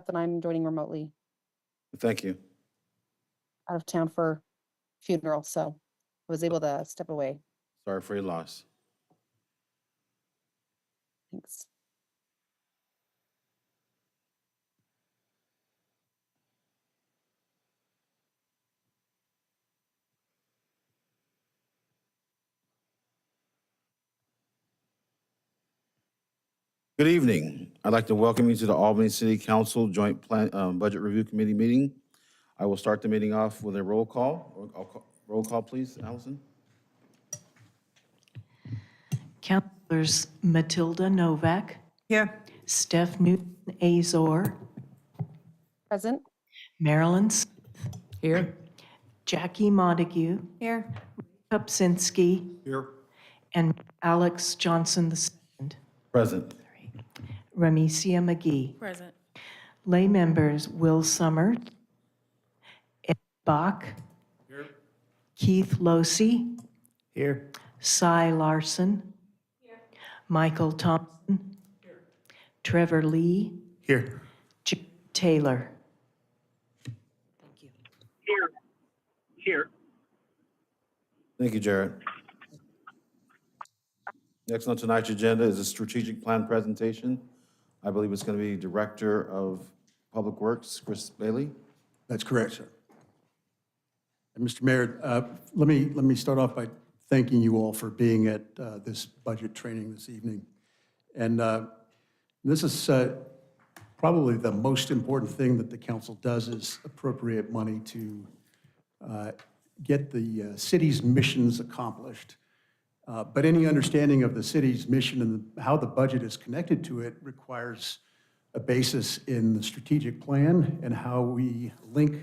that I'm joining remotely Thank you. out of town for funeral, so I was able to step away. Sorry for your loss. Thanks. Good evening. I'd like to welcome you to the Albany City Council Joint Budget Review Committee meeting. I will start the meeting off with a roll call. Roll call, please, Allison. Councilors Matilda Novak. Here. Steph Newton Azor. Present? Marilyn Here. Jackie Montague. Here. Kupczynski. Here. And Alex Johnson II. Present. Ramesia McGee. Present. Lay members Will Summer. Ed Bach. Here. Keith Losey. Here. Cy Larson. Here. Michael Thompson. Here. Trevor Lee. Here. Jim Taylor. Thank you. Here. Thank you, Jared. Next on tonight's agenda is a strategic plan presentation. I believe it's going to be Director of Public Works, Chris Bailey. That's correct, sir. And Mr. Mayor, let me start off by thanking you all for being at this budget training this evening. And this is probably the most important thing that the council does is appropriate money to get the city's missions accomplished. But any understanding of the city's mission and how the budget is connected to it requires a basis in the strategic plan and how we link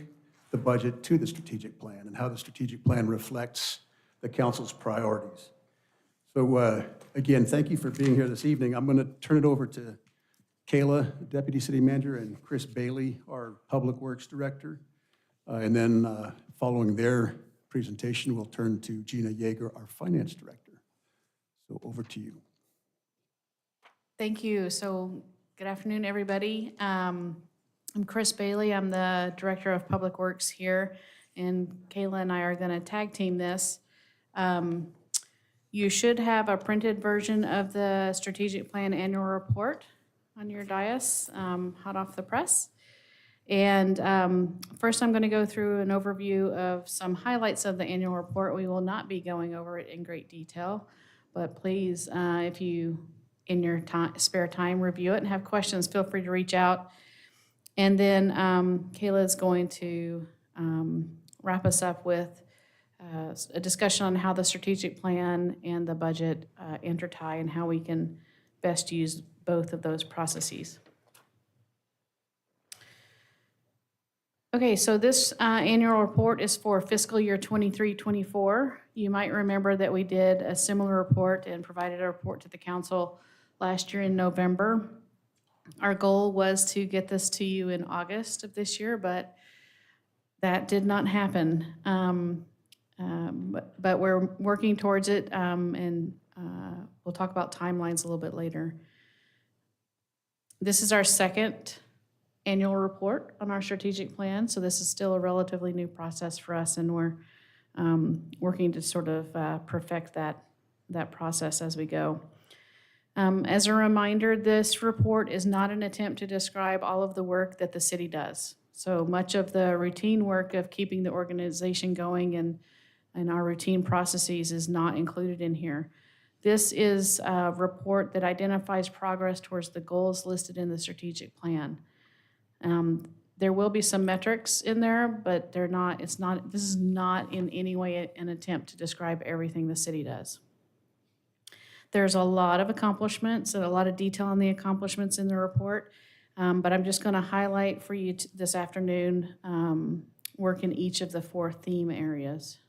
the budget to the strategic plan and how the strategic plan reflects the council's priorities. So again, thank you for being here this evening. I'm going to turn it over to Kayla, Deputy City Manager, and Chris Bailey, our Public Works Director. And then following their presentation, we'll turn to Gina Yeager, our Finance Director. So over to you. Thank you. So good afternoon, everybody. I'm Chris Bailey. I'm the Director of Public Works here, and Kayla and I are going to tag team this. You should have a printed version of the Strategic Plan Annual Report on your dais, hot off the press. And first, I'm going to go through an overview of some highlights of the annual report. We will not be going over it in great detail, but please, if you, in your spare time, review it and have questions, feel free to reach out. And then Kayla is going to wrap us up with a discussion on how the strategic plan and the budget intertie and how we can best use both of those processes. Okay, so this annual report is for fiscal year 23-24. You might remember that we did a similar report and provided a report to the council last year in November. Our goal was to get this to you in August of this year, but that did not happen. But we're working towards it, and we'll talk about timelines a little bit later. This is our second annual report on our strategic plan, so this is still a relatively new process for us, and we're working to sort of perfect that process as we go. As a reminder, this report is not an attempt to describe all of the work that the city does. So much of the routine work of keeping the organization going and our routine processes is not included in here. This is a report that identifies progress towards the goals listed in the strategic plan. There will be some metrics in there, but this is not in any way an attempt to describe everything the city does. There's a lot of accomplishments and a lot of detail on the accomplishments in the report, but I'm just going to highlight for you this afternoon work in each of the 4 theme areas.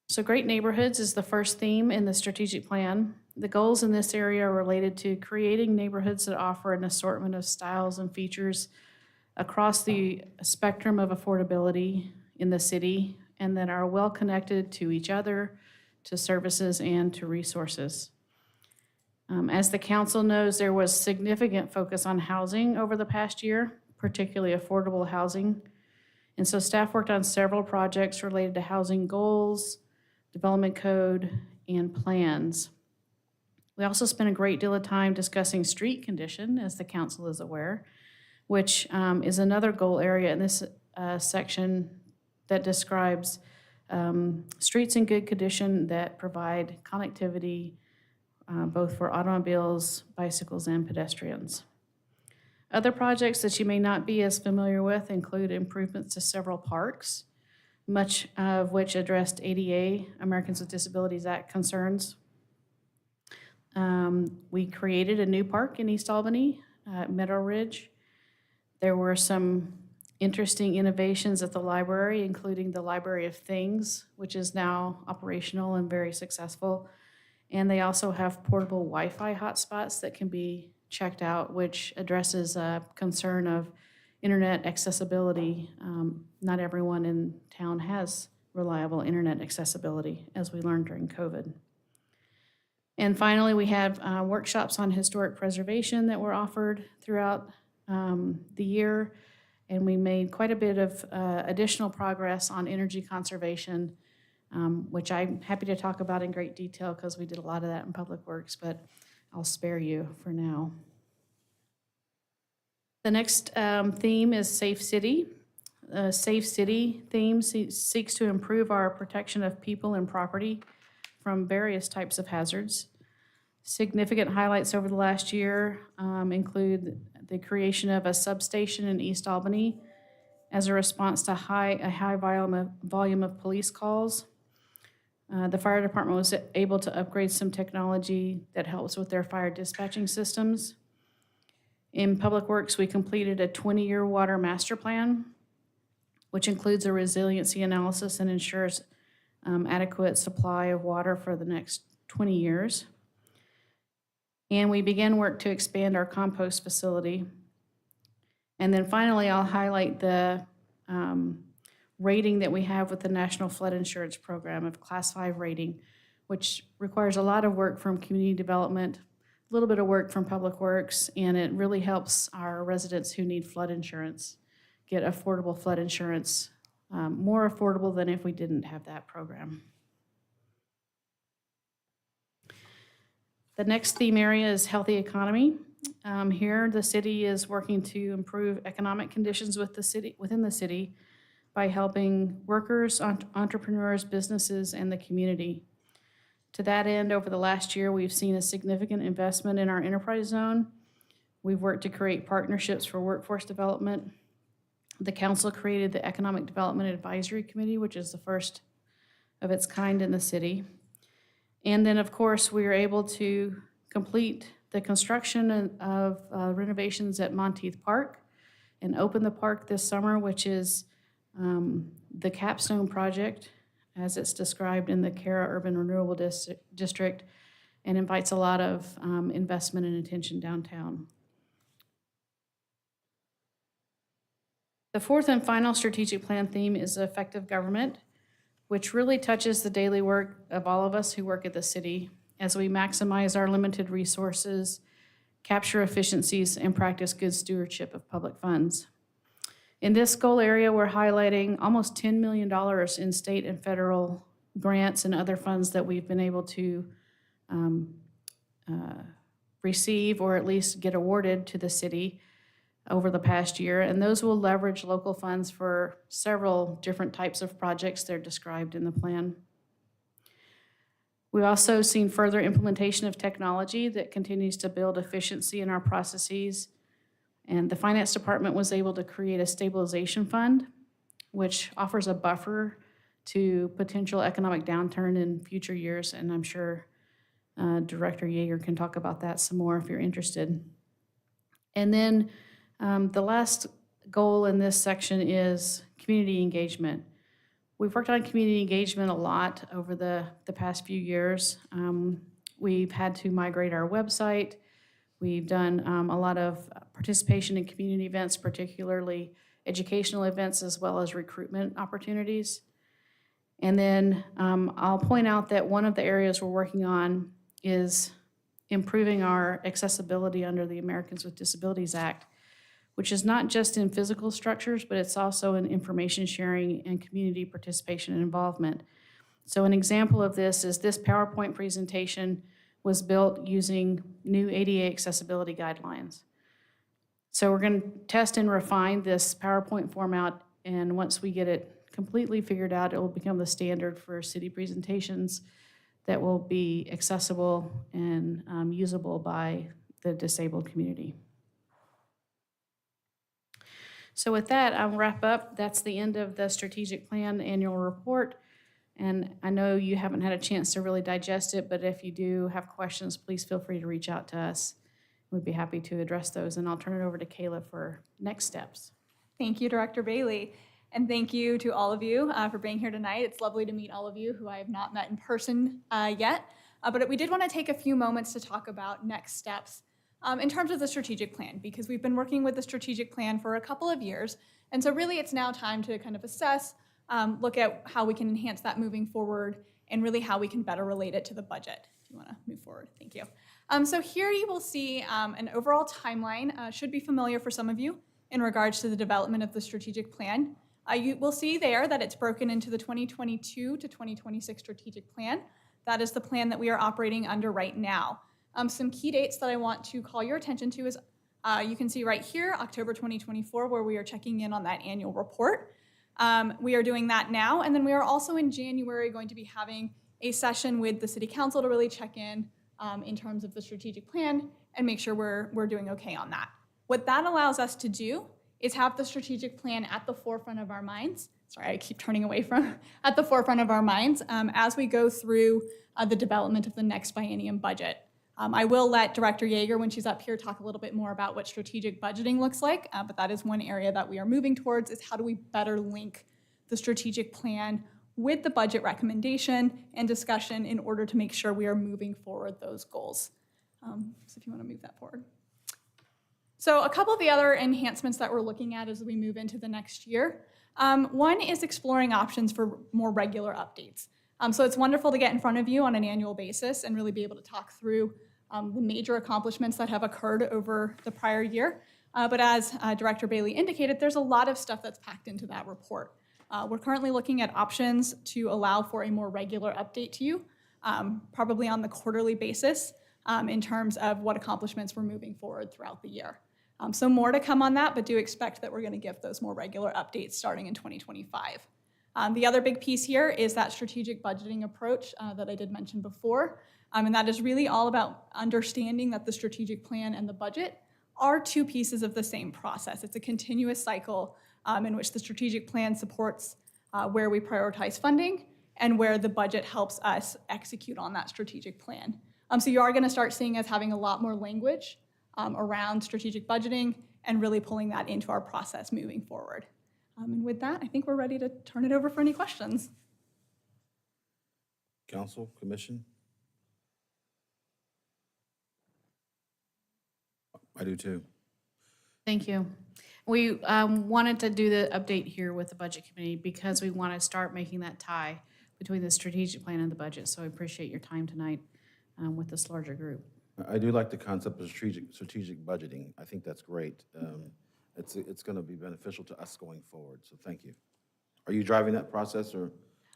So great neighborhoods is the first theme in the strategic plan. The goals in this area are related to creating neighborhoods that offer an assortment of styles and features across the spectrum of affordability in the city and that are well connected to each other, to services, and to resources. As the council knows, there was significant focus on housing over the past year, particularly affordable housing. And so staff worked on several projects related to housing goals, development code, and plans. We also spent a great deal of time discussing street condition, as the council is aware, which is another goal area in this section that describes streets in good condition that provide connectivity both for automobiles, bicycles, and pedestrians. Other projects that you may not be as familiar with include improvements to several parks, much of which addressed ADA, Americans with Disabilities Act concerns. We created a new park in East Albany, Meadow Ridge. There were some interesting innovations at the library, including the Library of Things, which is now operational and very successful. And they also have portable Wi-Fi hotspots that can be checked out, which addresses a concern of internet accessibility. Not everyone in town has reliable internet accessibility, as we learned during COVID. And finally, we have workshops on historic preservation that were offered throughout the year. And we made quite a bit of additional progress on energy conservation, which I'm happy to talk about in great detail because we did a lot of that in Public Works, but I'll spare you for now. The next theme is Safe City. Safe City theme seeks to improve our protection of people and property from various types of hazards. Significant highlights over the last year include the creation of a substation in East Albany as a response to a high volume of police calls. The fire department was able to upgrade some technology that helps with their fire dispatching systems. In Public Works, we completed a 20-year water master plan, which includes a resiliency analysis and ensures adequate supply of water for the next 20 years. And we began work to expand our compost facility. And then finally, I'll highlight the rating that we have with the National Flood Insurance Program of Class 5 rating, which requires a lot of work from community development, a little bit of work from Public Works, and it really helps our residents who need flood insurance get affordable flood insurance, more affordable than if we didn't have that program. The next theme area is healthy economy. Here, the city is working to improve economic conditions within the city by helping workers, entrepreneurs, businesses, and the community. To that end, over the last year, we've seen a significant investment in our enterprise zone. We've worked to create partnerships for workforce development. The council created the Economic Development Advisory Committee, which is the first of its kind in the city. And then, of course, we were able to complete the construction of renovations at Monteith Park and open the park this summer, which is the capstone project, as it's described in the Cara Urban Renewable District, and invites a lot of investment and attention downtown. The fourth and final strategic plan theme is effective government, which really touches the daily work of all of us who work at the city as we maximize our limited resources, capture efficiencies, and practice good stewardship of public funds. In this goal area, we're highlighting almost $10 million in state and federal grants and other funds that we've been able to receive or at least get awarded to the city over the past year, and those will leverage local funds for several different types of projects that are described in the plan. We've also seen further implementation of technology that continues to build efficiency in our processes, and the finance department was able to create a stabilization fund, which offers a buffer to potential economic downturn in future years, and I'm sure Director Yeager can talk about that some more if you're interested. And then the last goal in this section is community engagement. We've worked on community engagement a lot over the past few years. We've had to migrate our website. We've done a lot of participation in community events, particularly educational events, as well as recruitment opportunities. And then I'll point out that one of the areas we're working on is improving our accessibility under the Americans with Disabilities Act, which is not just in physical structures, but it's also in information sharing and community participation and involvement. So an example of this is this PowerPoint presentation was built using new ADA accessibility guidelines. So we're going to test and refine this PowerPoint format, and once we get it completely figured out, it will become the standard for city presentations that will be accessible and usable by the disabled community. So with that, I'll wrap up. That's the end of the strategic plan annual report. And I know you haven't had a chance to really digest it, but if you do have questions, please feel free to reach out to us. We'd be happy to address those. And I'll turn it over to Kayla for next steps. Thank you, Director Bailey. And thank you to all of you for being here tonight. It's lovely to meet all of you who I have not met in person yet. But we did want to take a few moments to talk about next steps in terms of the strategic plan, because we've been working with the strategic plan for a couple of years. And so really it's now time to kind of assess, look at how we can enhance that moving forward, and really how we can better relate it to the budget. If you want to move forward, thank you. So here you will see an overall timeline, should be familiar for some of you in regards to the development of the strategic plan. You will see there that it's broken into the 2022 to 2026 strategic plan. That is the plan that we are operating under right now. Some key dates that I want to call your attention to is you can see right here, October 2024, where we are checking in on that annual report. We are doing that now, and then we are also in January going to be having a session with the City Council to really check in terms of the strategic plan and make sure we're doing okay on that. What that allows us to do is have the strategic plan at the forefront of our minds. Sorry, I keep turning away from at the forefront of our minds as we go through the development of the next biennium budget. I will let Director Yeager, when she's up here, talk a little bit more about what strategic budgeting looks like, but that is one area that we are moving towards, is how do we better link the strategic plan with the budget recommendation and discussion in order to make sure we are moving forward those goals. So if you want to move that forward. So a couple of the other enhancements that we're looking at as we move into the next year. One is exploring options for more regular updates. So it's wonderful to get in front of you on an annual basis and really be able to talk through the major accomplishments that have occurred over the prior year. But as Director Bailey indicated, there's a lot of stuff that's packed into that report. We're currently looking at options to allow for a more regular update to you, probably on the quarterly basis in terms of what accomplishments we're moving forward throughout the year. So more to come on that, but do expect that we're going to give those more regular updates starting in 2025. The other big piece here is that strategic budgeting approach that I did mention before. And that is really all about understanding that the strategic plan and the budget are two pieces of the same process. It's a continuous cycle in which the strategic plan supports where we prioritize funding and where the budget helps us execute on that strategic plan. So you are going to start seeing us having a lot more language around strategic budgeting and really pulling that into our process moving forward. And with that, I think we're ready to turn it over for any questions. Council, commission? I do too. Thank you. We wanted to do the update here with the Budget Committee because we want to start making that tie between the strategic plan and the budget. So I appreciate your time tonight with this larger group. I do like the concept of strategic budgeting. I think that's great. It's going to be beneficial to us going forward, so thank you. Are you driving that process, or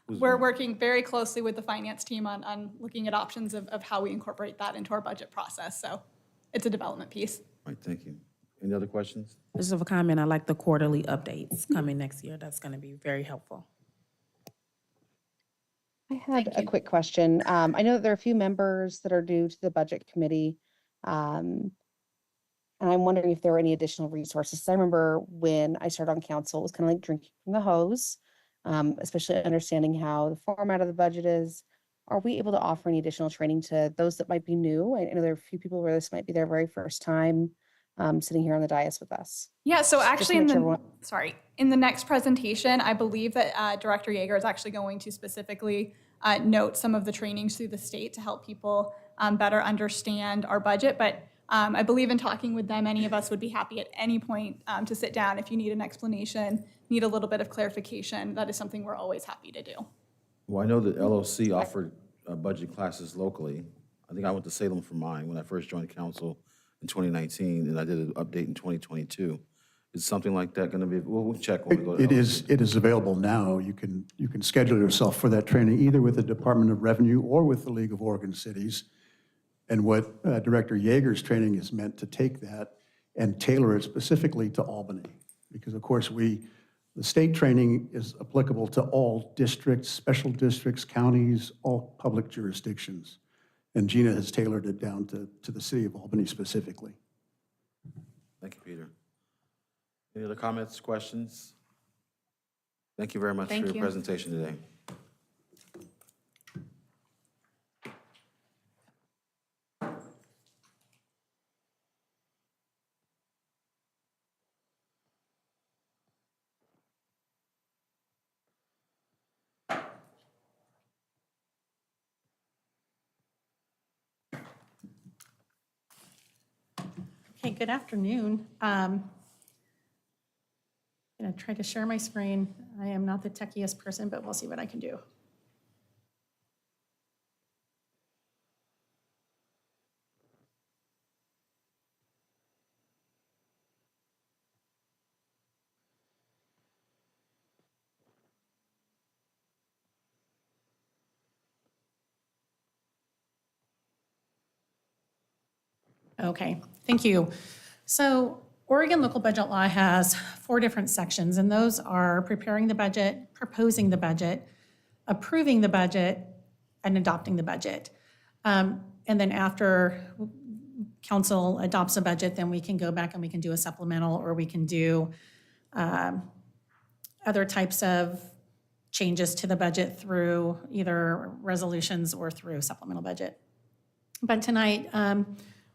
who's? We're working very closely with the finance team on looking at options of how we incorporate that into our budget process, so it's a development piece. All right, thank you. Any other questions? Just a comment, I like the quarterly updates coming next year. That's going to be very helpful. I had a quick question. I know that there are a few members that are due to the Budget Committee. And I'm wondering if there are any additional resources. I remember when I started on council, it was kind of like drinking from the hose, especially understanding how the format of the budget is. Are we able to offer any additional training to those that might be new? I know there are a few people where this might be their very first time sitting here on the dais with us. Yeah, so actually in the next presentation, I believe that Director Yeager is actually going to specifically note some of the trainings through the state to help people better understand our budget. But I believe in talking with them, any of us would be happy at any point to sit down if you need an explanation, need a little bit of clarification. That is something we're always happy to do. Well, I know that LOC offered budget classes locally. I think I went to Salem for mine when I first joined council in 2019, and I did an update in 2022. Is something like that going to be, we'll check when we go to. It is available now. You can schedule yourself for that training either with the Department of Revenue or with the League of Oregon Cities. And what Director Yeager's training is meant to take that and tailor it specifically to Albany. Because of course the state training is applicable to all districts, special districts, counties, all public jurisdictions. And Gina has tailored it down to the city of Albany specifically. Thank you, Peter. Any other comments, questions? Thank you very much for your presentation today. Okay, good afternoon. I'm going to try to share my screen. I am not the techiest person, but we'll see what I can do. Okay, thank you. So Oregon local budget law has 4 different sections, and those are preparing the budget, proposing the budget, approving the budget, and adopting the budget. And then after council adopts a budget, then we can go back and we can do a supplemental, or we can do other types of changes to the budget through either resolutions or through supplemental budget. But tonight,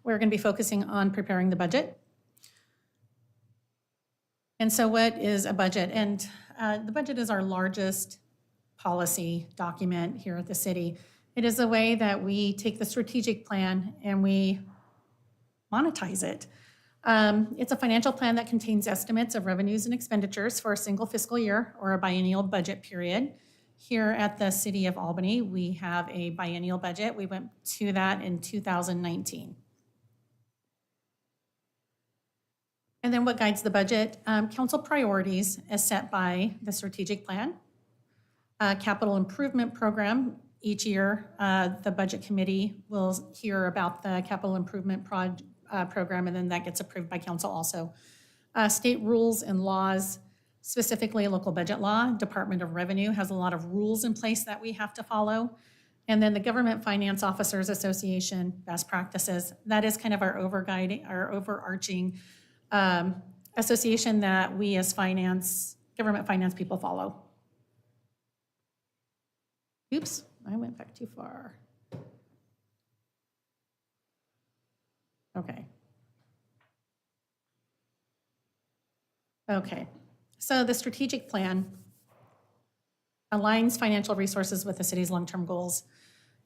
we're going to be focusing on preparing the budget. And so what is a budget? And the budget is our largest policy document here at the city. It is a way that we take the strategic plan and we monetize it. It's a financial plan that contains estimates of revenues and expenditures for a single fiscal year or a biennial budget period. Here at the City of Albany, we have a biennial budget. We went to that in 2019. And then what guides the budget? Council priorities is set by the strategic plan. Capital improvement program, each year the budget committee will hear about the capital improvement program, and then that gets approved by council also. State rules and laws, specifically local budget law. Department of Revenue has a lot of rules in place that we have to follow. And then the Government Finance Officers Association, best practices. That is kind of our overarching association that we as government finance people follow. Oops, I went back too far. Okay. Okay, so the strategic plan aligns financial resources with the city's long-term goals.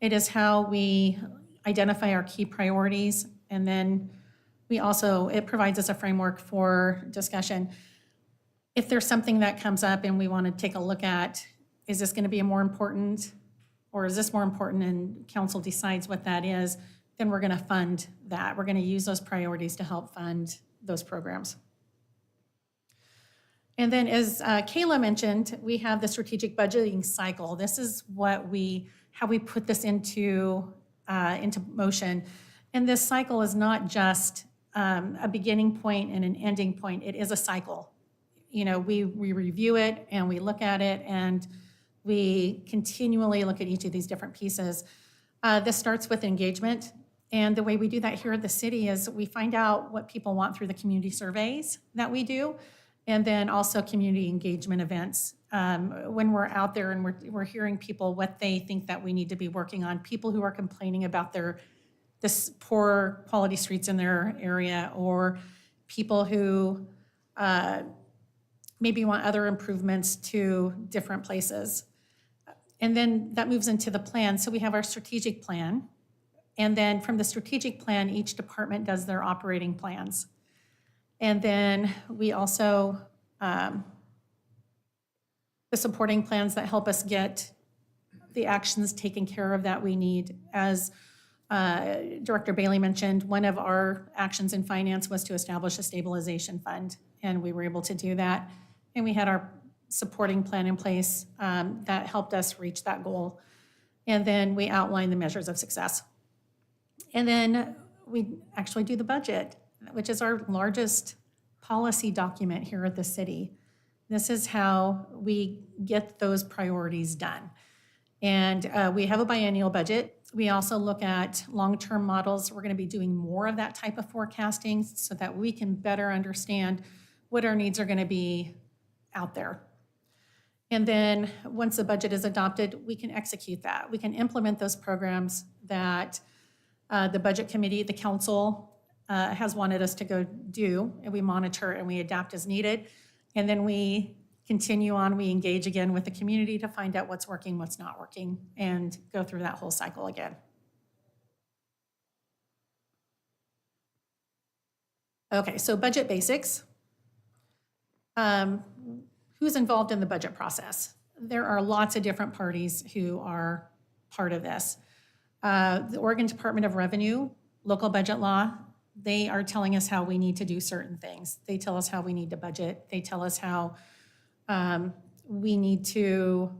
It is how we identify our key priorities, and then it provides us a framework for discussion. If there's something that comes up and we want to take a look at, is this going to be more important, or is this more important, and council decides what that is, then we're going to fund that. We're going to use those priorities to help fund those programs. And then as Kayla mentioned, we have the strategic budgeting cycle. This is how we put this into motion. And this cycle is not just a beginning point and an ending point. It is a cycle. You know, we review it and we look at it and we continually look at each of these different pieces. This starts with engagement. And the way we do that here at the city is we find out what people want through the community surveys that we do, and then also community engagement events. When we're out there and we're hearing people what they think that we need to be working on, people who are complaining about this poor quality streets in their area, or people who maybe want other improvements to different places. And then that moves into the plan. So we have our strategic plan. And then from the strategic plan, each department does their operating plans. And then we also, the supporting plans that help us get the actions taken care of that we need. As Director Bailey mentioned, one of our actions in finance was to establish a stabilization fund, and we were able to do that. And we had our supporting plan in place that helped us reach that goal. And then we outlined the measures of success. And then we actually do the budget, which is our largest policy document here at the city. This is how we get those priorities done. And we have a biennial budget. We also look at long-term models. We're going to be doing more of that type of forecasting so that we can better understand what our needs are going to be out there. And then once the budget is adopted, we can execute that. We can implement those programs that the budget committee, the council has wanted us to go do, and we monitor and we adapt as needed. And then we continue on, we engage again with the community to find out what's working, what's not working, and go through that whole cycle again. Okay, so budget basics. Who's involved in the budget process? There are lots of different parties who are part of this. The Oregon Department of Revenue, local budget law, they are telling us how we need to do certain things. They tell us how we need to budget. They tell us how we need to,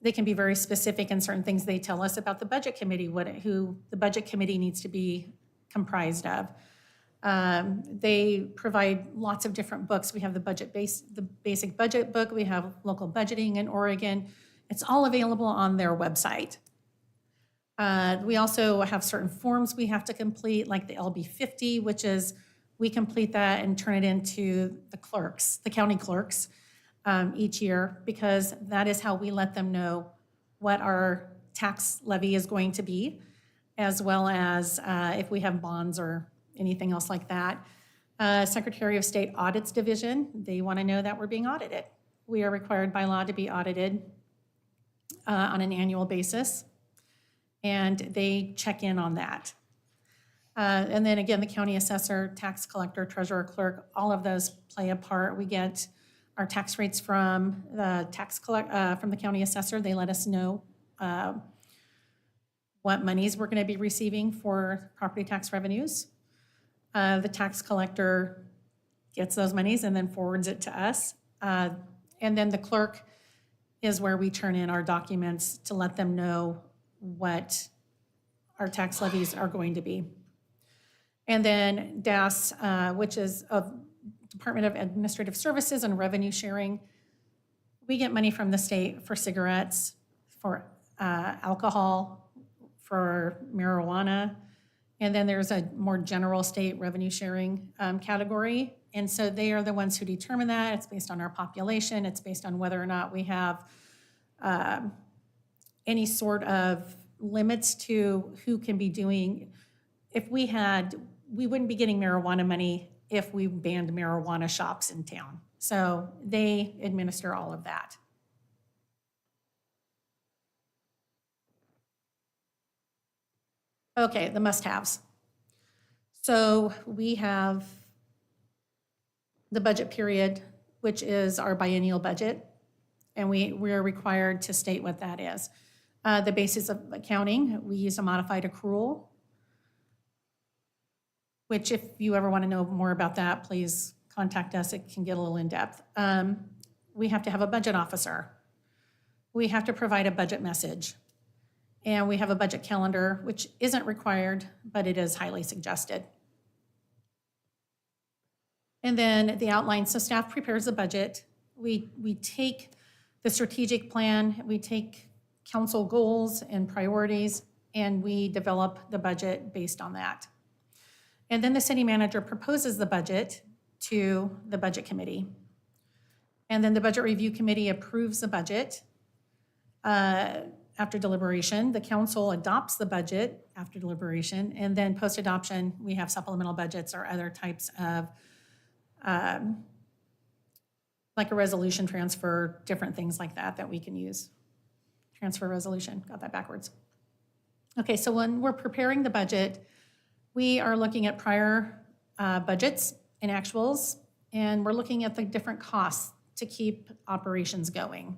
they can be very specific in certain things they tell us about the budget committee, who the budget committee needs to be comprised of. They provide lots of different books. We have the basic budget book. We have local budgeting in Oregon. It's all available on their website. We also have certain forms we have to complete, like the LB50, which is we complete that and turn it into the clerks, the county clerks, each year, because that is how we let them know what our tax levy is going to be, as well as if we have bonds or anything else like that. Secretary of State Audits Division, they want to know that we're being audited. We are required by law to be audited on an annual basis, and they check in on that. And then again, the county assessor, tax collector, treasurer, clerk, all of those play a part. We get our tax rates from the from the county assessor. They let us know what monies we're going to be receiving for property tax revenues. The tax collector gets those monies and then forwards it to us. And then the clerk is where we turn in our documents to let them know what our tax levies are going to be. And then DAS, which is of Department of Administrative Services and Revenue Sharing. We get money from the state for cigarettes, for alcohol, for marijuana, and then there's a more general state revenue sharing category. And so they are the ones who determine that. It's based on our population. It's based on whether or not we have any sort of limits to who can be doing. If we had, we wouldn't be getting marijuana money if we banned marijuana shops in town. So they administer all of that. Okay, the must-haves. So we have the budget period, which is our biennial budget, and we're required to state what that is. The basis of accounting, we use a modified accrual, which if you ever want to know more about that, please contact us. It can get a little in-depth. We have to have a budget officer. We have to provide a budget message. And we have a budget calendar, which isn't required, but it is highly suggested. And then the outline, so staff prepares the budget. We take the strategic plan, we take council goals and priorities, and we develop the budget based on that. And then the city manager proposes the budget to the budget committee. And then the budget review committee approves the budget after deliberation. The council adopts the budget after deliberation, and then post-adoption, we have supplemental budgets or other types of, like a resolution transfer, different things like that that we can use. Transfer resolution, got that backwards. Okay, so when we're preparing the budget, we are looking at prior budgets and actuals, and we're looking at the different costs to keep operations going.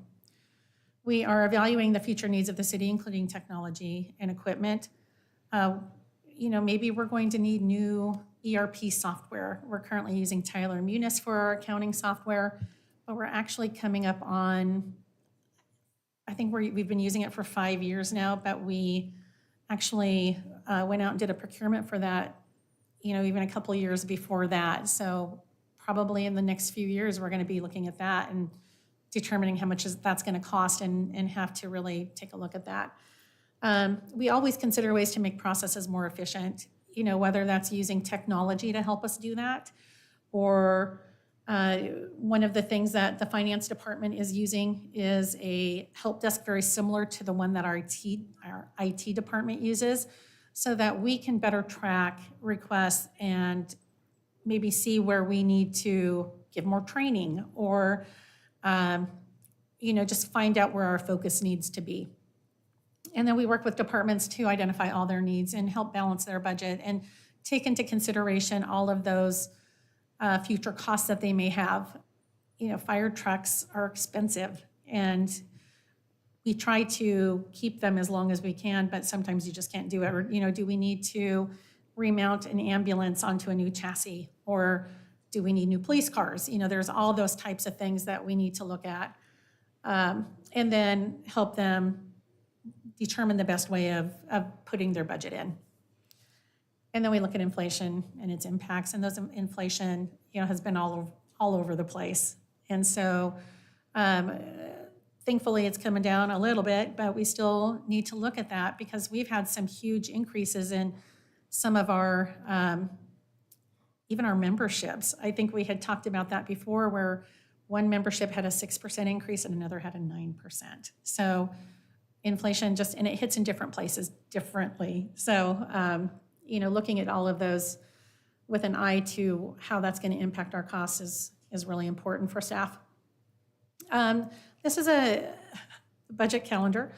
We are evaluating the future needs of the city, including technology and equipment. Maybe we're going to need new ERP software. We're currently using Tyler Munis for our accounting software, but we're actually coming up on, I think we've been using it for 5 years now, but we actually went out and did a procurement for that, even a couple of years before that. So probably in the next few years, we're going to be looking at that and determining how much that's going to cost and have to really take a look at that. We always consider ways to make processes more efficient, whether that's using technology to help us do that, or one of the things that the finance department is using is a help desk very similar to the one that our IT department uses, so that we can better track requests and maybe see where we need to give more training or, just find out where our focus needs to be. And then we work with departments to identify all their needs and help balance their budget and take into consideration all of those future costs that they may have. Fire trucks are expensive, and we try to keep them as long as we can, but sometimes you just can't do it. Or, do we need to remount an ambulance onto a new chassis? Or do we need new police cars? There's all those types of things that we need to look at, and then help them determine the best way of putting their budget in. And then we look at inflation and its impacts, and those inflation, has been all over the place. And so thankfully it's coming down a little bit, but we still need to look at that because we've had some huge increases in some of our, even our memberships. I think we had talked about that before, where one membership had a 6% increase and another had a 9%. So inflation and it hits in different places differently. So, looking at all of those with an eye to how that's going to impact our costs is really important for staff. This is a budget calendar.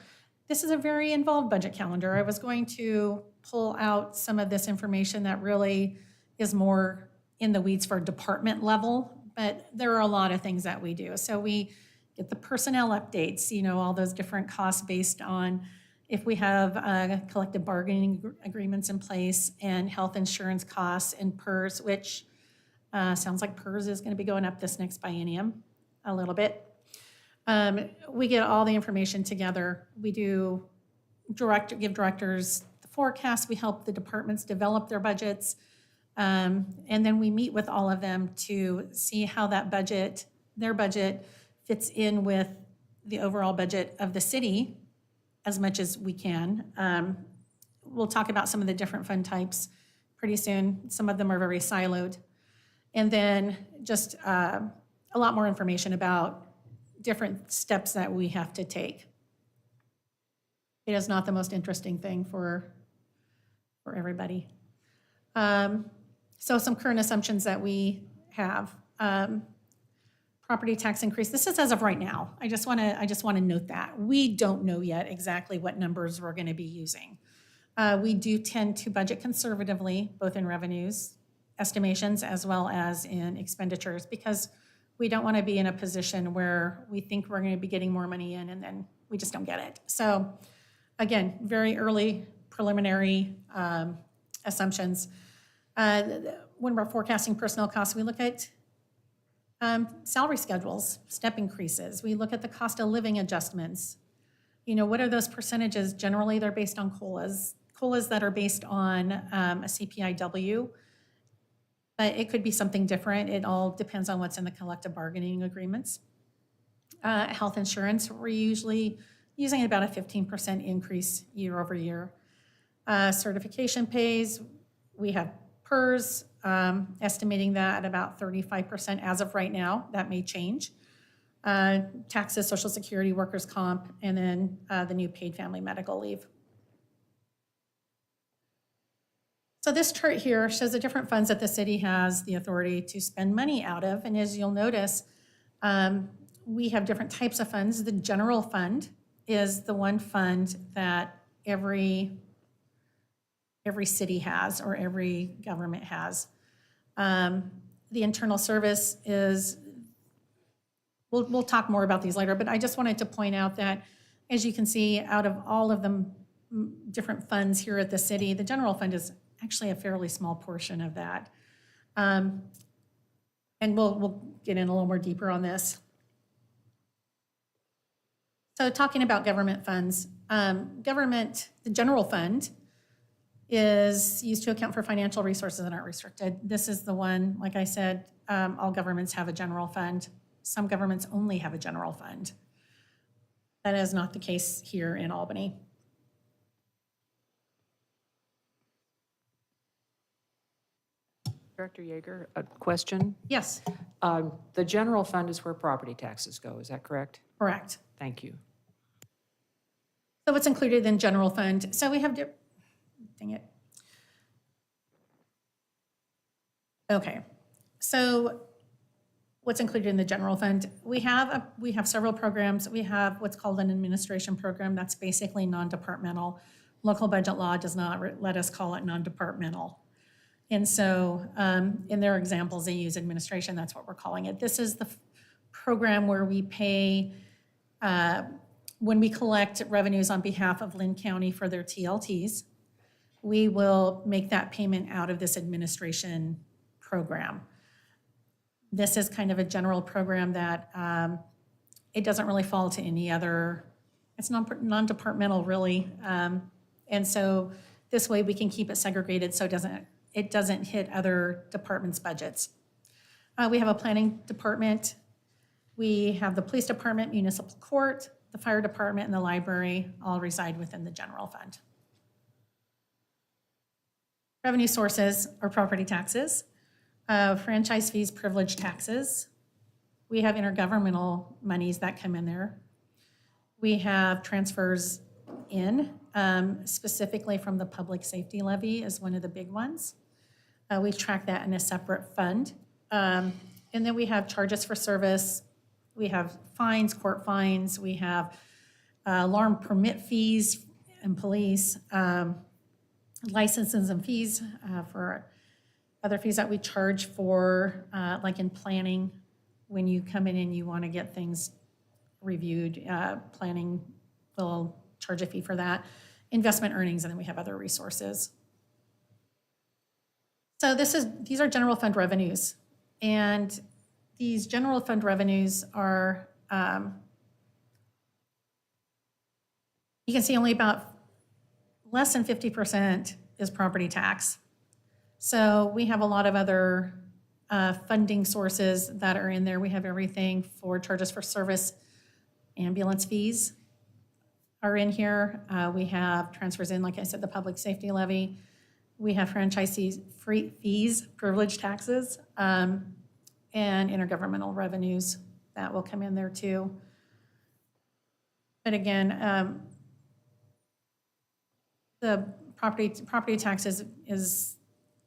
This is a very involved budget calendar. I was going to pull out some of this information that really is more in the weeds for department level, but there are a lot of things that we do. So we get the personnel updates, all those different costs based on if we have collective bargaining agreements in place, and health insurance costs and PERS, which sounds like PERS is going to be going up this next biennium a little bit. We get all the information together. We do give directors the forecast. We help the departments develop their budgets. And then we meet with all of them to see how their budget fits in with the overall budget of the city as much as we can. We'll talk about some of the different fund types pretty soon. Some of them are very siloed. And then just a lot more information about different steps that we have to take. It is not the most interesting thing for everybody. So some current assumptions that we have. Property tax increase. This is as of right now. I just want to note that. We don't know yet exactly what numbers we're going to be using. We do tend to budget conservatively, both in revenues, estimations, as well as in expenditures, because we don't want to be in a position where we think we're going to be getting more money in and then we just don't get it. So again, very early preliminary assumptions. When we're forecasting personnel costs, we look at salary schedules, step increases. We look at the cost of living adjustments. What are those percentages? Generally, they're based on COLAs that are based on a CPIW, but it could be something different. It all depends on what's in the collective bargaining agreements. Health insurance, we're usually using about a 15% increase year over year. Certification pays, we have PERS, estimating that at about 35% as of right now. That may change. Taxes, Social Security, workers' comp, and then the new paid family medical leave. So this chart here shows the different funds that the city has the authority to spend money out of. And as you'll notice, we have different types of funds. The general fund is the one fund that every city has, or every government has. The internal service is, we'll talk more about these later, but I just wanted to point out that, as you can see, out of all of them, different funds here at the city. The general fund is actually a fairly small portion of that. And we'll get in a little more deeper on this. So talking about government funds, the general fund is used to account for financial resources that aren't restricted. This is the one, like I said, all governments have a general fund. Some governments only have a general fund. That is not the case here in Albany. Director Yeager, a question. Yes, The general fund is where property taxes go, is that correct? correct. Thank you. So what's included in general fund? So we have, dang it. Okay, so what's included in the general fund? We have several programs. We have what's called an administration program. That's basically non-departmental. Local budget law does not let us call it non-departmental. And so in their examples, they use administration. That's what we're calling it. This is the program where we pay, when we collect revenues on behalf of Lynn County for their TLTs, we will make that payment out of this administration program. This is kind of a general program that it doesn't really fall to any other, it's non-departmental really. And so this way we can keep it segregated so it doesn't hit other departments' budgets. We have a planning department. We have the police department, municipal court, the fire department, and the library all reside within the general fund. Revenue sources are property taxes, franchise fees, privilege taxes. We have intergovernmental monies that come in there. We have transfers in, specifically from the public safety levy is one of the big ones. We track that in a separate fund. And then we have charges for service. We have fines, court fines. We have alarm permit fees and police, licenses and fees for other fees that we charge for, like in planning, when you come in and you want to get things reviewed, planning will charge a fee for that. Investment earnings, and then we have other resources. So these are general fund revenues. And these general fund revenues are, you can see only about less than 50% is property tax. So we have a lot of other funding sources that are in there. We have everything for charges for service, ambulance fees are in here. We have transfers in, like I said, the public safety levy. We have franchise fees, privilege taxes, and intergovernmental revenues that will come in there too. But again, the property taxes is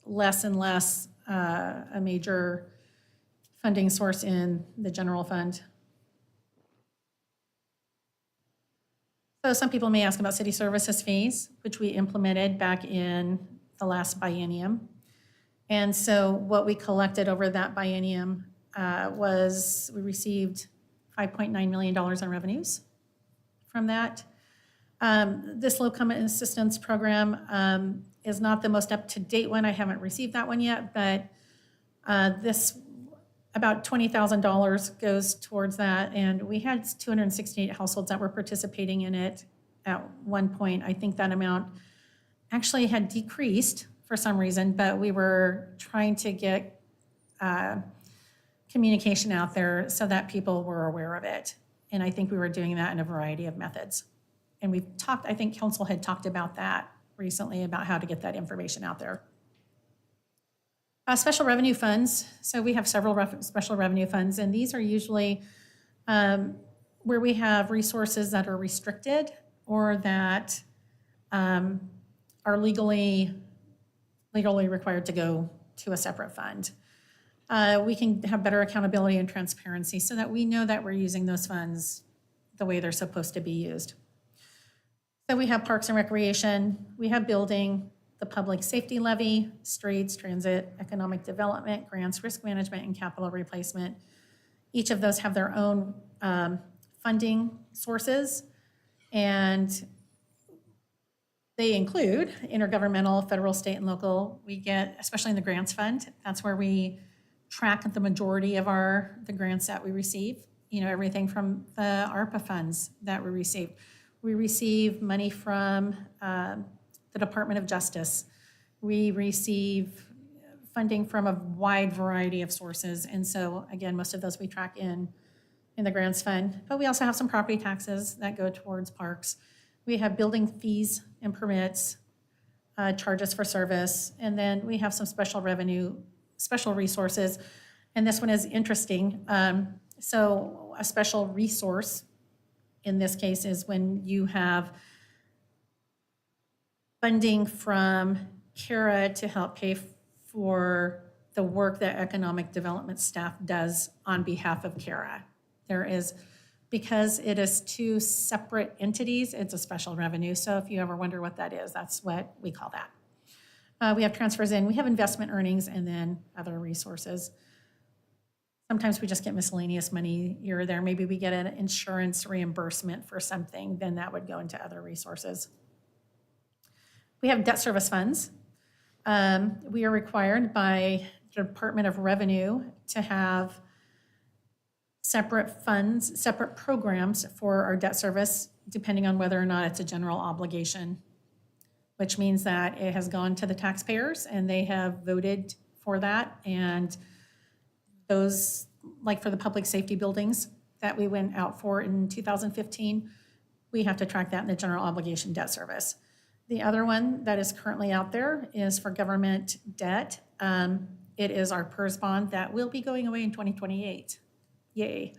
less and less a major funding source in the general fund. So some people may ask about city services fees, which we implemented back in the last biennium. And so what we collected over that biennium was we received $5.9 million in revenues from that. This low income assistance program is not the most up-to-date one. I haven't received that one yet, but this about $20,000 goes towards that. And we had 268 households that were participating in it at one point. I think that amount actually had decreased for some reason, but we were trying to get communication out there so that people were aware of it. And I think we were doing that in a variety of methods. And we've talked, I think council had talked about that recently, about how to get that information out there. Special revenue funds. So we have several special revenue funds, and these are usually where we have resources that are restricted or that are legally required to go to a separate fund. We can have better accountability and transparency so that we know that we're using those funds the way they're supposed to be used. So we have parks and recreation, we have building, the public safety levy, streets, transit, economic development, grants, risk management, and capital replacement. Each of those have their own funding sources, and They include intergovernmental, federal, state, and local. We get, especially in the grants fund, that's where we track the majority of the grants that we receive. You know, everything from the ARPA funds that we receive. We receive money from the Department of Justice. We receive funding from a wide variety of sources. And so, again, most of those we track in the grants fund. But we also have some property taxes that go towards parks. We have building fees and permits, charges for service, and then we have some special revenue, special resources. And this one is interesting. So a special resource in this case is when you have funding from CARA to help pay for the work that economic development staff does on behalf of CARA. There is, because it is two separate entities, it's a special revenue. So if you ever wonder what that is, that's what we call that. We have transfers in, we have investment earnings, and then other resources. Sometimes we just get miscellaneous money here or there. Maybe we get an insurance reimbursement for something, then that would go into other resources. We have debt service funds. We are required by the Department of Revenue to have separate funds, separate programs for our debt service, depending on whether or not it's a general obligation, which means that it has gone to the taxpayers and they have voted for that. And those, like for the public safety buildings that we went out for in 2015, we have to track that in the general obligation debt service. The other one that is currently out there is for government debt. It is our PERS bond that will be going away in 2028. Yay.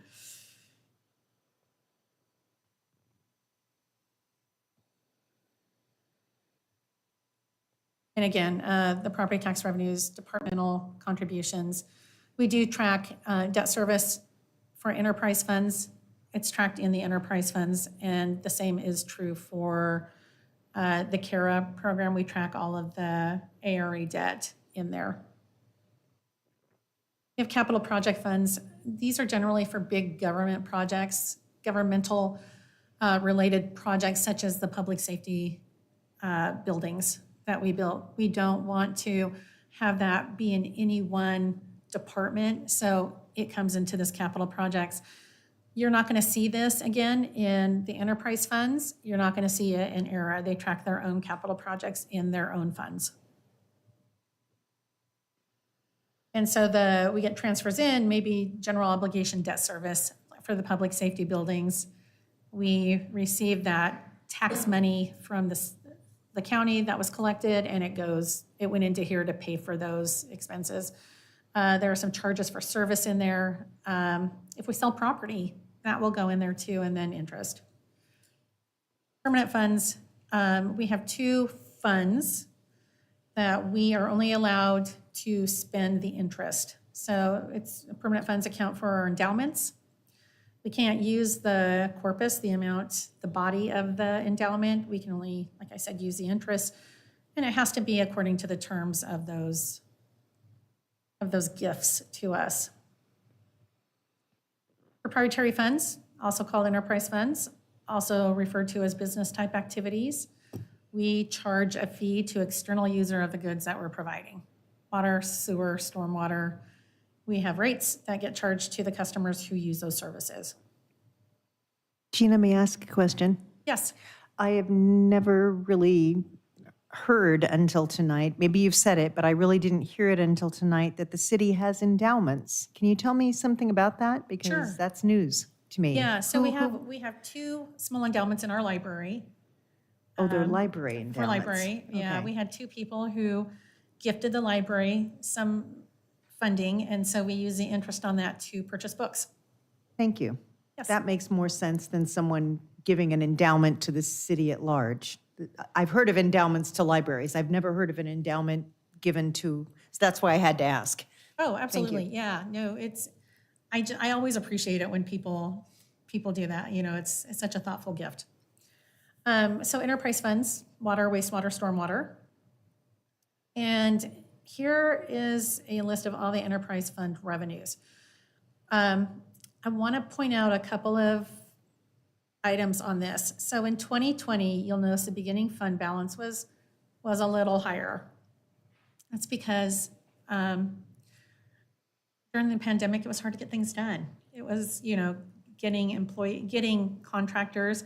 And again, the property tax revenues, departmental contributions. We do track debt service for enterprise funds. It's tracked in the enterprise funds, and the same is true for the CARA program. We track all of the ARE debt in there. We have capital project funds. These are generally for big government projects, governmental related projects such as the public safety buildings that we built. We don't want to have that be in any one department, so it comes into this capital projects. You're not going to see this again in the enterprise funds. You're not going to see it in ERA. They track their own capital projects in their own funds. And so we get transfers in, maybe general obligation debt service for the public safety buildings. We receive that tax money from the county that was collected, and it went into here to pay for those expenses. There are some charges for service in there. If we sell property, that will go in there too, and then interest. Permanent funds, we have two funds that we are only allowed to spend the interest. So it's permanent funds account for our endowments. We can't use the corpus, the amount, the body of the endowment. We can only, like I said, use the interest. And it has to be according to the terms of those gifts to us. Proprietary funds, also called enterprise funds, also referred to as business type activities. We charge a fee to external user of the goods that we're providing. Water, sewer, stormwater. We have rates that get charged to the customers who use those services. Gina, may I ask a question? Yes. I have never really heard until tonight, maybe you've said it, but I really didn't hear it until tonight, that the city has endowments. Can you tell me something about that? Because Sure. that's news to me. Yeah, so we have two small endowments in our library. Oh, they're library endowments. For library, yeah. Okay. We had two people who gifted the library some funding, and so we use the interest on that to purchase books. Thank you. Yes. That makes more sense than someone giving an endowment to the city at large. I've heard of endowments to libraries. I've never heard of an endowment given to, so that's why I had to ask. Oh, absolutely, yeah. No, I always appreciate it when people do that. You know, it's such a thoughtful gift. So enterprise funds, water, wastewater, stormwater. And here is a list of all the enterprise fund revenues. I want to point out a couple of items on this. So in 2020, you'll notice the beginning fund balance was a little higher. That's because during the pandemic, it was hard to get things done. It was, getting contractors,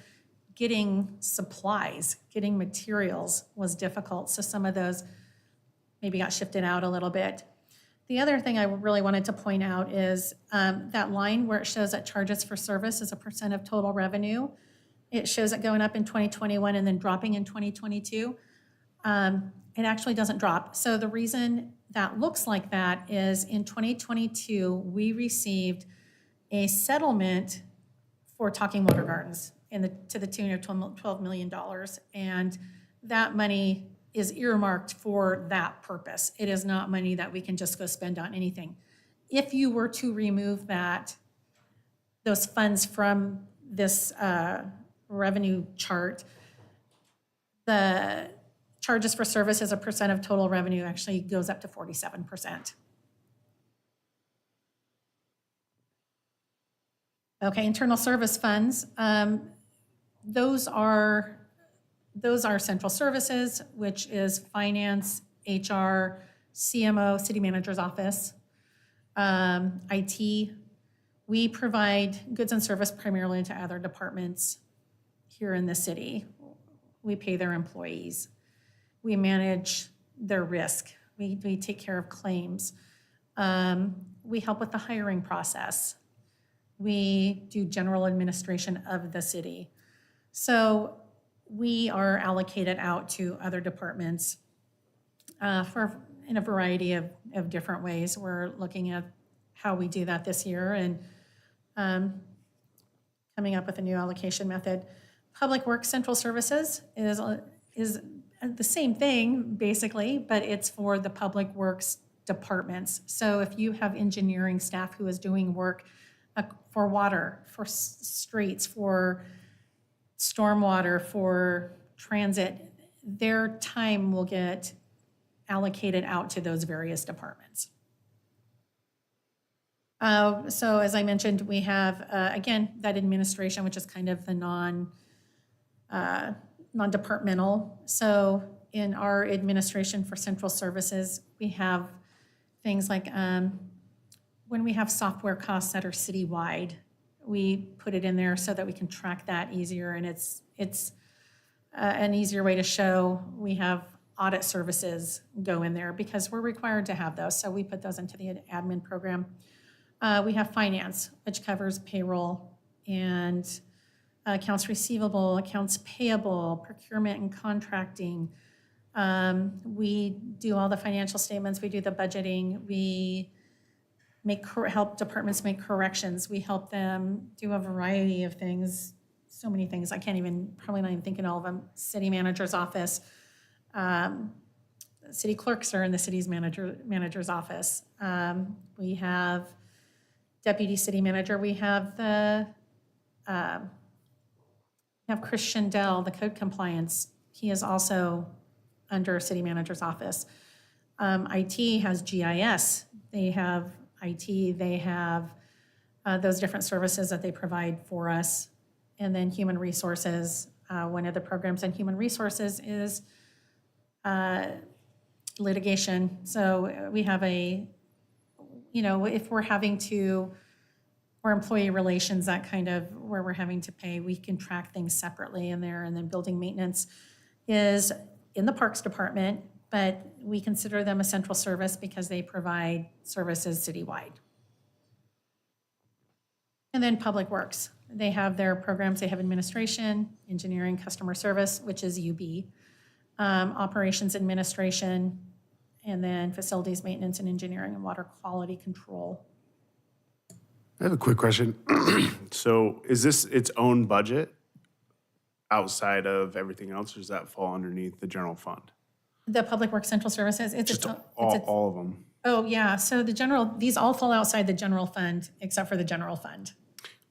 getting supplies, getting materials was difficult. So some of those maybe got shifted out a little bit. The other thing I really wanted to point out is that line where it shows that charges for service is a % of total revenue. It shows it going up in 2021 and then dropping in 2022. It actually doesn't drop. So the reason that looks like that is in 2022, we received a settlement for Talking Water Gardens to the tune of $12 million. And that money is earmarked for that purpose. It is not money that we can just go spend on anything. If you were to remove those funds from this revenue chart, the charges for service as a % of total revenue actually goes up to 47%. Okay, internal service funds, those are central services, which is finance, HR, CMO, city manager's office, IT. We provide goods and service primarily to other departments here in the city. We pay their employees. We manage their risk. We take care of claims. We help with the hiring process. We do general administration of the city. So we are allocated out to other departments in a variety of different ways. We're looking at how we do that this year and coming up with a new allocation method. Public Works Central Services is the same thing, basically, but it's for the Public Works departments. So if you have engineering staff who is doing work for water, for streets, for stormwater, for transit, their time will get allocated out to those various departments. So as I mentioned, we have, again, that administration, which is kind of the non-departmental. So in our administration for central services, we have things like when we have software costs that are citywide, we put it in there so that we can track that easier, and it's an easier way to show. We have audit services go in there because we're required to have those, so we put those into the admin program. We have finance, which covers payroll and accounts receivable, accounts payable, procurement and contracting. We do all the financial statements, we do the budgeting, we help departments make corrections, we help them do a variety of things, so many things, probably not even thinking all of them. City manager's office, city clerks are in the city's manager's office. We have deputy city manager, we have Christian Dell, the code compliance. He is also under city manager's office. IT has GIS. They have IT. They have those different services that they provide for us. And then human resources. One of the programs in human resources is litigation. So we have if we're having to, or employee relations, that kind of where we're having to pay, we can track things separately in there. And then building maintenance is in the Parks Department, but we consider them a central service because they provide services citywide. And then Public Works, they have their programs, they have administration, engineering, customer service, which is UB, operations administration, and then facilities maintenance and engineering and water quality control. I have a quick question. So is this its own budget outside of everything else, or does that fall underneath the general fund? The Public Works Central Services, Just all of them? Oh, yeah, so these all fall outside the general fund, except for the general fund.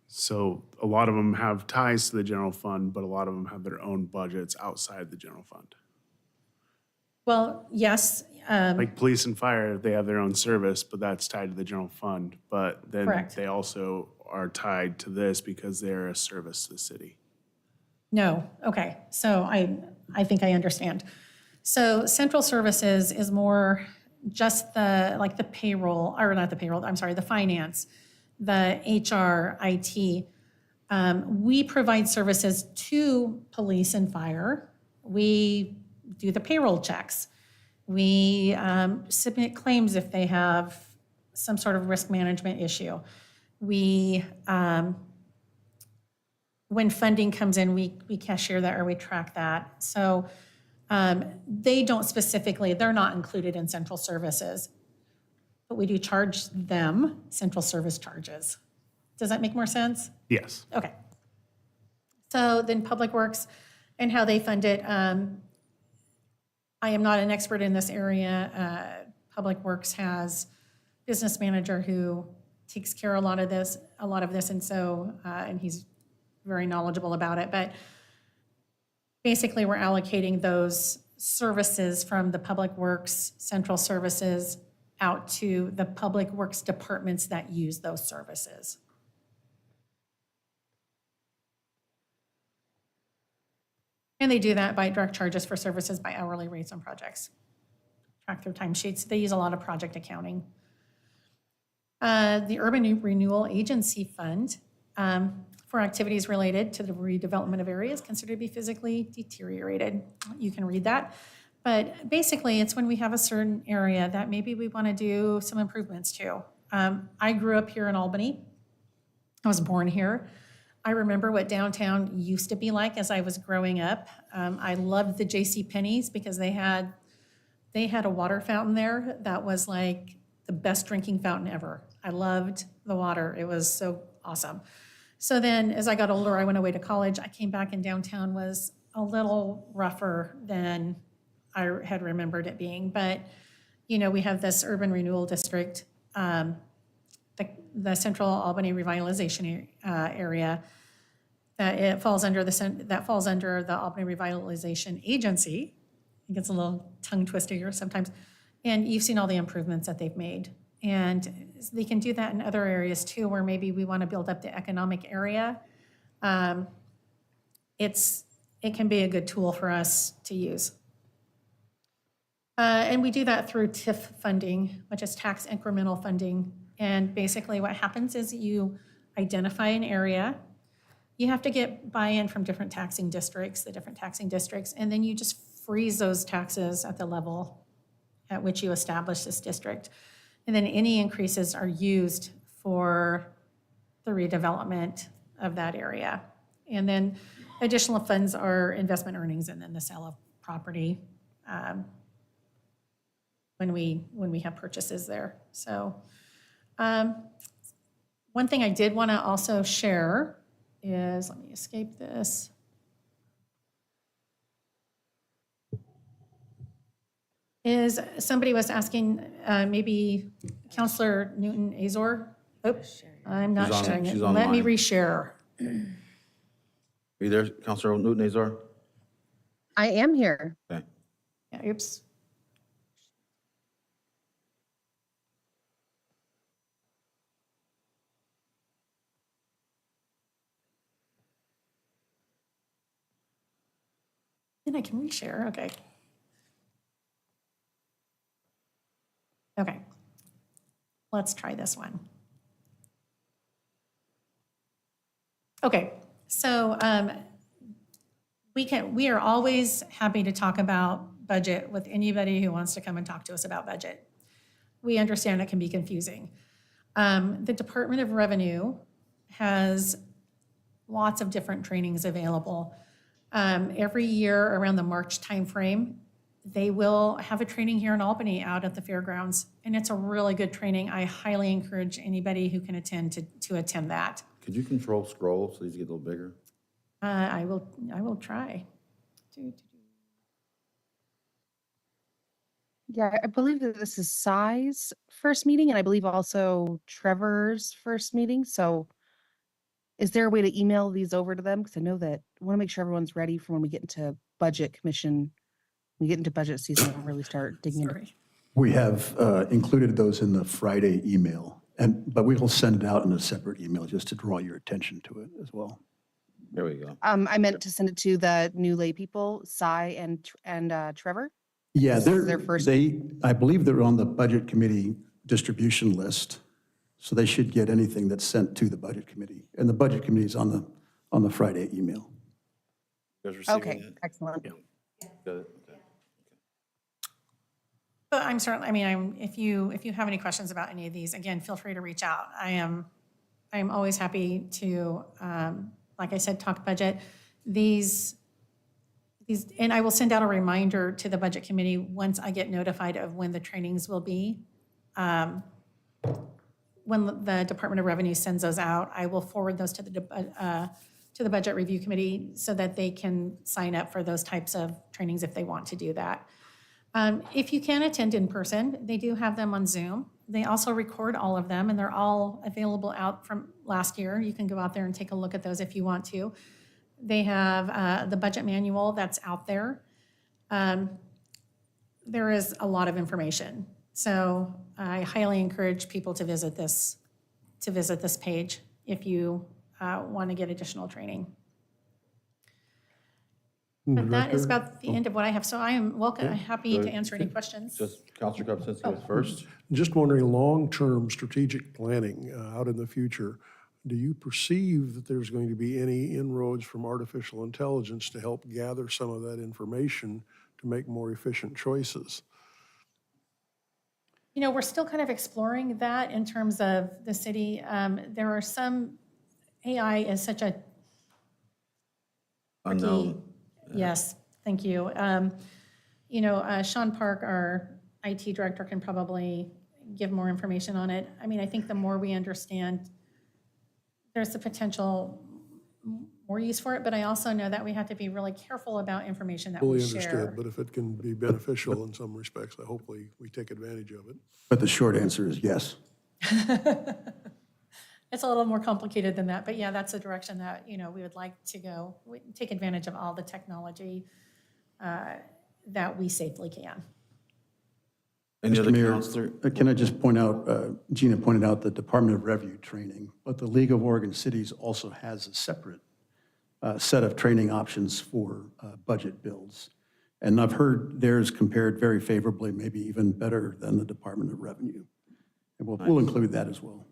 So a lot of them have ties to the general fund, but a lot of them have their own budgets outside the general fund. Well, yes. Like police and fire, they have their own service, but that's tied to the general fund. But then Correct. they also are tied to this because they're a service to the city. No, okay, so I think I understand. So central services is more just like the payroll, or not the payroll, I'm sorry, the finance, the HR, IT. We provide services to police and fire. We do the payroll checks. We submit claims if they have some sort of risk management issue. We, when funding comes in, we cashier that or we track that. So they don't specifically, they're not included in central services, but we do charge them central service charges. Does that make more sense? Yes. Okay. So then Public Works and how they fund it. I am not an expert in this area. Public Works has business manager who takes care of a lot of this, and so, and he's very knowledgeable about it. But basically, we're allocating those services from the Public Works central services out to the Public Works departments that use those services. And they do that by direct charges for services by hourly rates on projects. Track their timesheets. They use a lot of project accounting. The Urban Renewal Agency Fund for activities related to the redevelopment of areas considered to be physically deteriorated. You can read that. But basically, it's when we have a certain area that maybe we want to do some improvements to. I grew up here in Albany. I was born here. I remember what downtown used to be like as I was growing up. I loved the J.C. Penney's because they had a water fountain there that was like the best drinking fountain ever. I loved the water. It was so awesome. So then as I got older, I went away to college. I came back and downtown was a little rougher than I had remembered it being. But, you know, we have this urban renewal district, the Central Albany Revitalization area, that it falls under the Albany Revitalization Agency. It gets a little tongue twister here sometimes. And you've seen all the improvements that they've made. And they can do that in other areas too, where maybe we want to build up the economic area. It can be a good tool for us to use. And we do that through TIF funding, which is tax incremental funding. And basically what happens is you identify an area. You have to get buy-in from different taxing districts, and then you just freeze those taxes at the level at which you establish this district. And then any increases are used for the redevelopment of that area. And then additional funds are investment earnings and then the sale of property when we have purchases there. So one thing I did want to also share is, let me escape this. Is somebody was asking, maybe Counselor Newton Azor? Oh, I'm not sharing it. Let me reshare. Are you there, Councilor Newton Azar? I am here. Okay. Yeah, oops. And I can reshare, okay. Okay, let's try this one. Okay, so we are always happy to talk about budget with anybody who wants to come and talk to us about budget. We understand it can be confusing. The Department of Revenue has lots of different trainings available. Every year around the March timeframe, they will have a training here in Albany out at the fairgrounds, and it's a really good training. I highly encourage anybody who can attend to attend that. Could you control scroll so these get a little bigger? I will try. Yeah, I believe that this is Sai's first meeting, and I believe also Trevor's first meeting. So is there a way to email these over to them? Because I know that I want to make sure everyone's ready for when we get into budget commission. We get into budget season and really start digging into. We have included those in the Friday email, but we will send it out in a separate email just to draw your attention to it as well. There we go. I meant to send it to the new lay people, Cy and Trevor. Yeah, This is their first- I believe they're on the Budget Committee distribution list, so they should get anything that's sent to the Budget Committee. And the Budget Committee is on the Friday email. You guys receiving Okay, it? excellent. Got it? Okay. But I'm certainly, I mean, if you have any questions about any of these, again, feel free to reach out. I am always happy to, like I said, talk budget. These, and I will send out a reminder to the Budget Committee once I get notified of when the trainings will be. When the Department of Revenue sends those out, I will forward those to the Budget Review Committee so that they can sign up for those types of trainings if they want to do that. If you can attend in person, they do have them on Zoom. They also record all of them, and they're all available out from last year. You can go out there and take a look at those if you want to. They have the budget manual that's out there. There is a lot of information. So I highly encourage people to visit this page if you want to get additional training. But that is about the end of what I have. So I am happy to answer any questions. Just Counselor Kupczynski is first. Just wondering, long-term strategic planning out in the future, do you perceive that there's going to be any inroads from artificial intelligence to help gather some of that information to make more efficient choices? You know, we're still kind of exploring that in terms of the city. There are some, AI is such a Unknown. Yes, thank you. You know, Sean Park, our IT director, can probably give more information on it. I mean, I think the more we understand, there's the potential more use for it, but I also know that we have to be really careful about information that we Fully share. understood, but if it can be beneficial in some respects, hopefully we take advantage of it. But the short answer is yes. It's a little more complicated than that, but yeah, that's a direction that, you know, we would like to go, take advantage of all the technology that we safely can. Any other Mayor, counselor? can I just point out, Gina pointed out the Department of Revenue training, but the League of Oregon Cities also has a separate set of training options for budget builds. And I've heard theirs compared very favorably, maybe even better than the Department of Revenue. And we'll include that as well.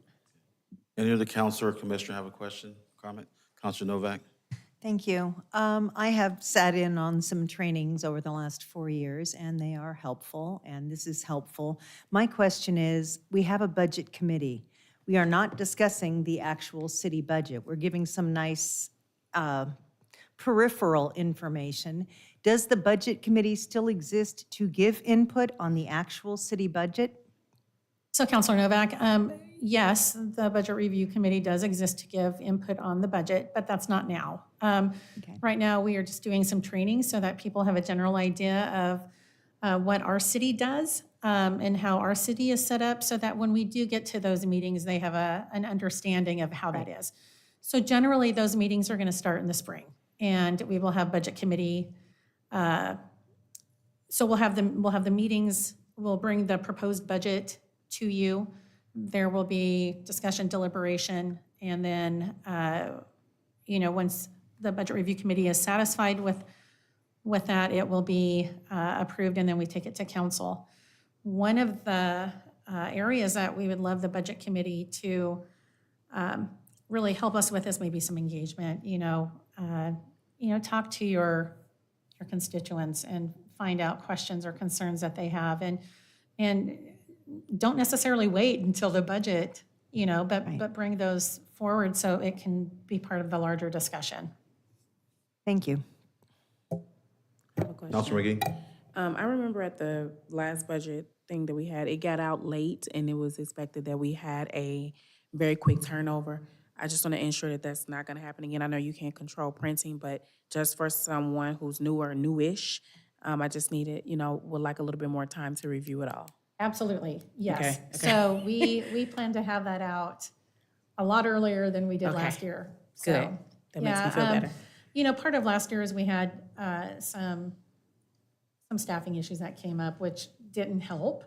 Any other counselor or commissioner have a question, comment? Counselor Novak? Thank you. I have sat in on some trainings over the last 4 years, and they are helpful, and this is helpful. My question is, we have a budget committee. We are not discussing the actual city budget. We're giving some nice peripheral information. Does the budget committee still exist to give input on the actual city budget? So Councilor Novak, yes, the Budget Review Committee does exist to give input on the budget, but that's not now. Right now, we are just doing some training so that people have a general idea of what our city does and how our city is set up, so that when we do get to those meetings, they have an understanding of how that is. So generally, those meetings are going to start in the spring, and we will have Budget Committee. So we'll have the meetings. We'll bring the proposed budget to you. There will be discussion, deliberation, and then, you know, once the Budget Review Committee is satisfied with that, it will be approved, and then we take it to council. One of the areas that we would love the Budget Committee to really help us with is maybe some engagement. You know, talk to your constituents and find out questions or concerns that they have, and don't necessarily wait until the budget, you know, but bring those forward so it can be part of the larger discussion. Thank you. I have a question. Counselor McGee? I remember at the last budget thing that we had, it got out late, and it was expected that we had a very quick turnover. I just want to ensure that that's not going to happen again. I know you can't control printing, but just for someone who's new or newish, I just needed, would like a little bit more time to review it all. Absolutely, yes. Okay. So we plan to have that out a lot earlier than we did last year. So, Good. That makes me feel better. You know, part of last year is we had some staffing issues that came up, which didn't help.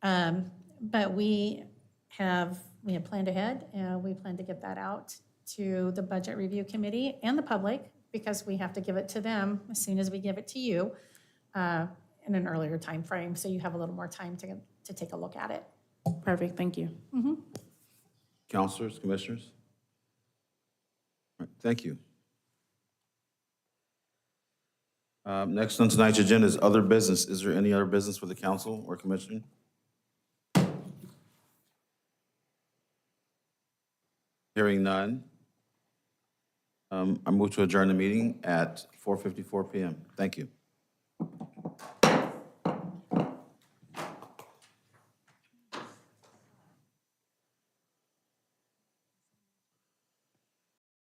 But we have planned ahead, and we plan to get that out to the Budget Review Committee and the public, because we have to give it to them as soon as we give it to you in an earlier time frame, so you have a little more time to take a look at it. Perfect, thank you. Councilors, commissioners? All right, thank you. Next on tonight's agenda is other business. Is there any other business for the council or commission? Hearing none. I move to adjourn the meeting at 4:54 PM. Thank you.